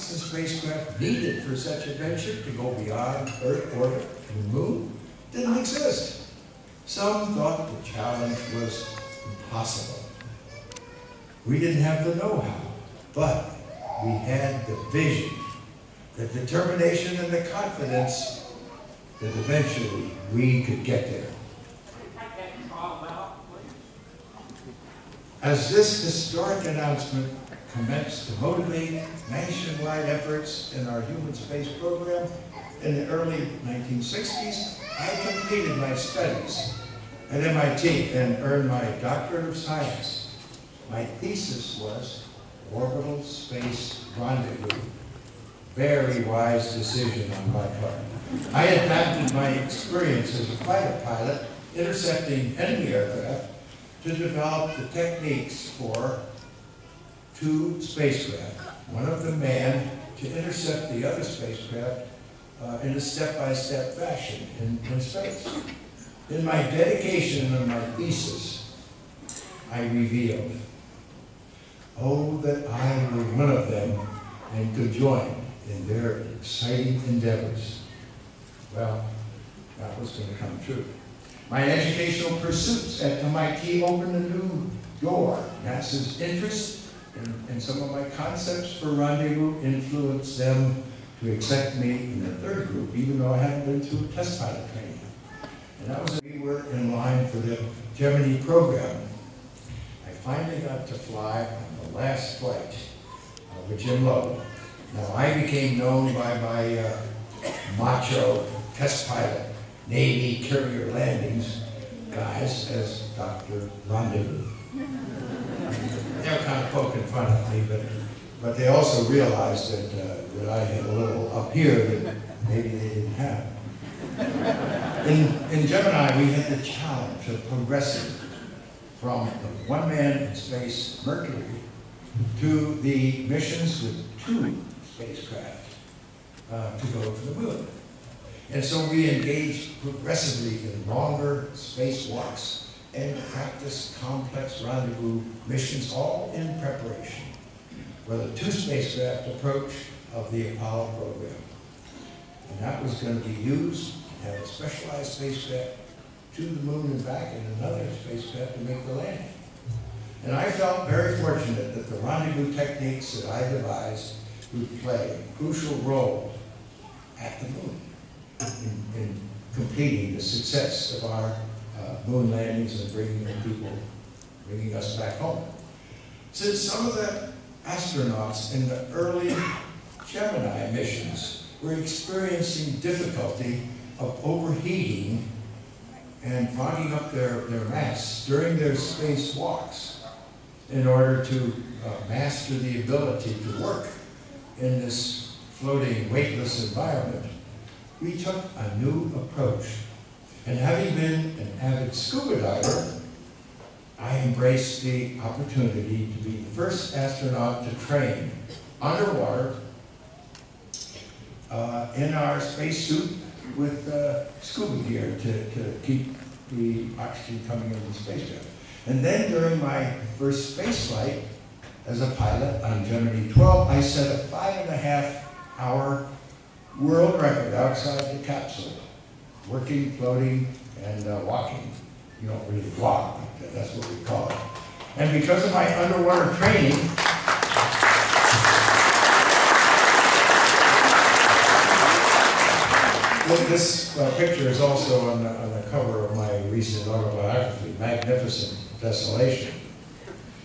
rockets and spacecraft needed for such a venture to go beyond Earth orbit to the moon didn't exist. Some thought the challenge was impossible. We didn't have the know-how, but we had the vision, the determination, and the confidence that eventually we could get there. As this historic announcement commenced to motivate nationwide efforts in our human space program in the early 1960s, I completed my studies at MIT and earned my Doctorate of Science. My thesis was Orbital Space Rendezvous. Very wise decision on my part. I adapted my experience as a fighter pilot intercepting enemy aircraft to develop the techniques for 2 spacecraft, one of them manned, to intercept the other spacecraft in a step-by-step fashion in space. In my dedication of my thesis, I revealed, oh, that I were one of them and could join in their exciting endeavors. Well, that was going to come true. My educational pursuits at MIT opened a new door. NASA's interest in some of my concepts for rendezvous influenced them to accept me in the 3rd group, even though I hadn't been through test pilot training. And that was, we were in line for the Gemini program. I finally got to fly on the last flight with Jim Lovell. Now, I became known by my macho test pilot Navy carrier landings guys as Dr. Rendezvous. They were kind of poking fun at me, but they also realized that I had a little up here that maybe they didn't have. In Gemini, we had the challenge of progressing from the one-man in space, Mercury, to the missions with 2 spacecraft to go to the moon. And so we engaged progressively in longer spacewalks and practiced complex rendezvous missions, all in preparation for the 2 spacecraft approach of the Apollo program. And that was going to be used to have a specialized spacecraft to the moon and back, and another spacecraft to make the landing. And I felt very fortunate that the rendezvous techniques that I devised would play a crucial role at the moon in completing the success of our moon landings and bringing us back home. Since some of the astronauts in the early Gemini missions were experiencing difficulty of overheating and fogging up their masks during their spacewalks in order to master the ability to work in this floating, weightless environment, we took a new approach. And having been an avid scuba diver, I embraced the opportunity to be the first astronaut to train underwater in our spacesuit with scuba gear to keep the oxygen coming into the spacecraft. And then during my first space flight as a pilot on Gemini 12, I set a 5.5-hour world record outside the capsule, working, floating, and walking. You don't really walk, but that's what we call it. And because of my underwater training, this picture is also on the cover of my recent autobiography, Magnificent Desolation.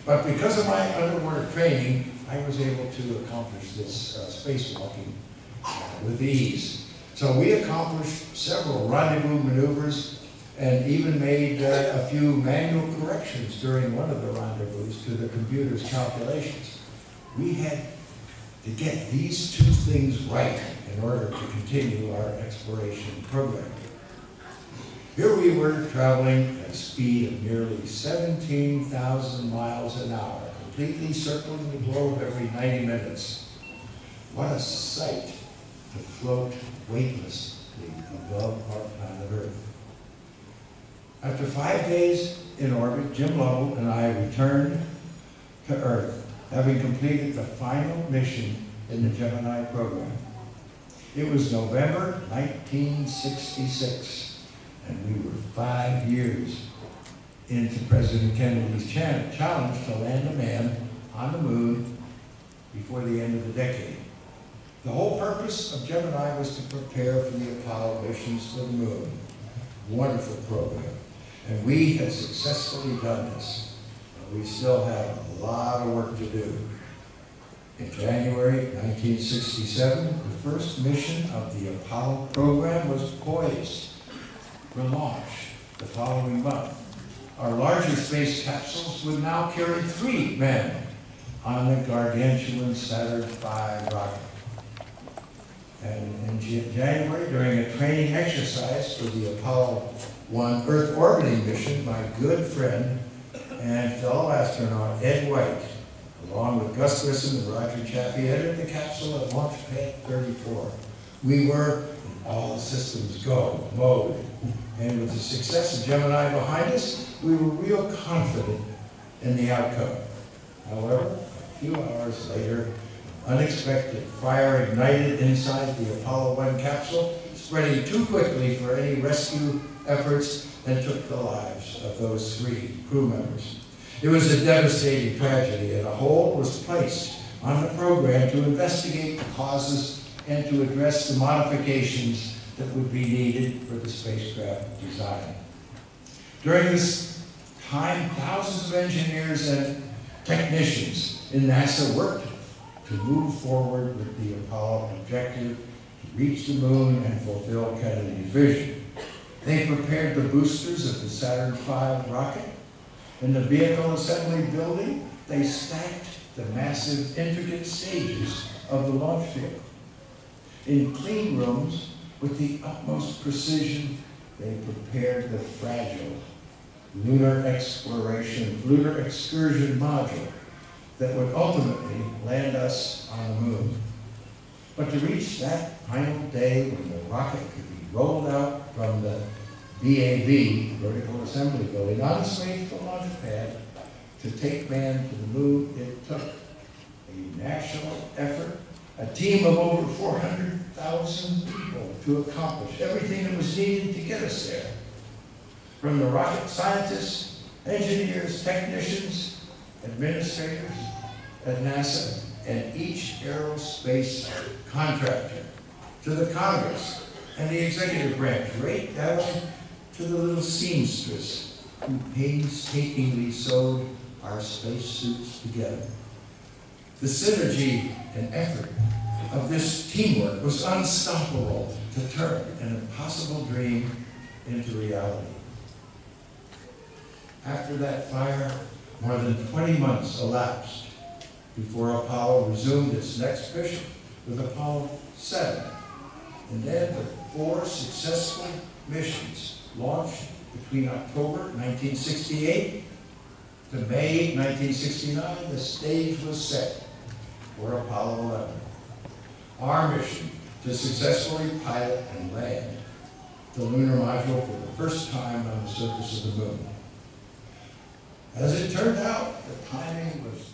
But because of my underwater training, I was able to accomplish this spacewalking with ease. So we accomplished several rendezvous maneuvers and even made a few manual corrections during one of the rendezvous to the computer's calculations. We had to get these 2 things right in order to continue our exploration program. Here we were traveling at a speed of nearly 17,000 miles an hour, completely circling the globe every 90 minutes. What a sight to float weightlessly above our planet Earth. After 5 days in orbit, Jim Lovell and I returned to Earth, having completed the final mission in the Gemini program. It was November 1966, and we were 5 years into President Kennedy's challenge to land a man on the moon before the end of the decade. The whole purpose of Gemini was to prepare for the Apollo missions to the moon. Wonderful program. And we had successfully done this. But we still had a lot of work to do. In January 1967, the first mission of the Apollo program was poised for launch the following month. Our larger space capsules would now carry 3 men on the gargantuan Saturn V rocket. And in January, during a training exercise for the Apollo 1 Earth orbiting mission, my good friend and fellow astronaut Ed White, along with Gus Grissom and Roger Chaffee, entered the capsule at Launch Pad 34. We were in all systems go mode. And with the success of Gemini behind us, we were real confident in the outcome. However, a few hours later, unexpected fire ignited inside the Apollo 1 capsule, spreading too quickly for any rescue efforts, and took the lives of those 3 crew members. It was a devastating tragedy, and a hold was placed on the program to investigate the causes and to address the modifications that would be needed for the spacecraft design. During this time, thousands of engineers and technicians in NASA worked to move forward with the Apollo objective to reach the moon and fulfill Kennedy's vision. They prepared the boosters of the Saturn V rocket. In the vehicle assembly building, they stacked the massive, intricate stages of the launch vehicle. In clean rooms, with the utmost precision, they prepared the fragile lunar excursion module that would ultimately land us on the moon. But to reach that final day when the rocket could be rolled out from the VAB, Vertical Assembly Building, on its way to the launch pad to take man to the moon, it took a national effort, a team of over 400,000 people to accomplish everything that was needed to get us there. From the rocket scientists, engineers, technicians, administrators at NASA, and each aerospace contractor, to the Congress and the executive branch, right down to the little seamstress who painstakingly sewed our spacesuits together. The synergy and effort of this teamwork was unstoppable to turn an impossible dream into reality. After that fire, more than 20 months elapsed before Apollo resumed its next mission with Apollo 7. And then the 4 successful missions launched between October 1968 to May 1969, the stage was set for Apollo 11. Our mission to successfully pilot and land the lunar module for the first time on the surface of the moon. As it turned out, the timing was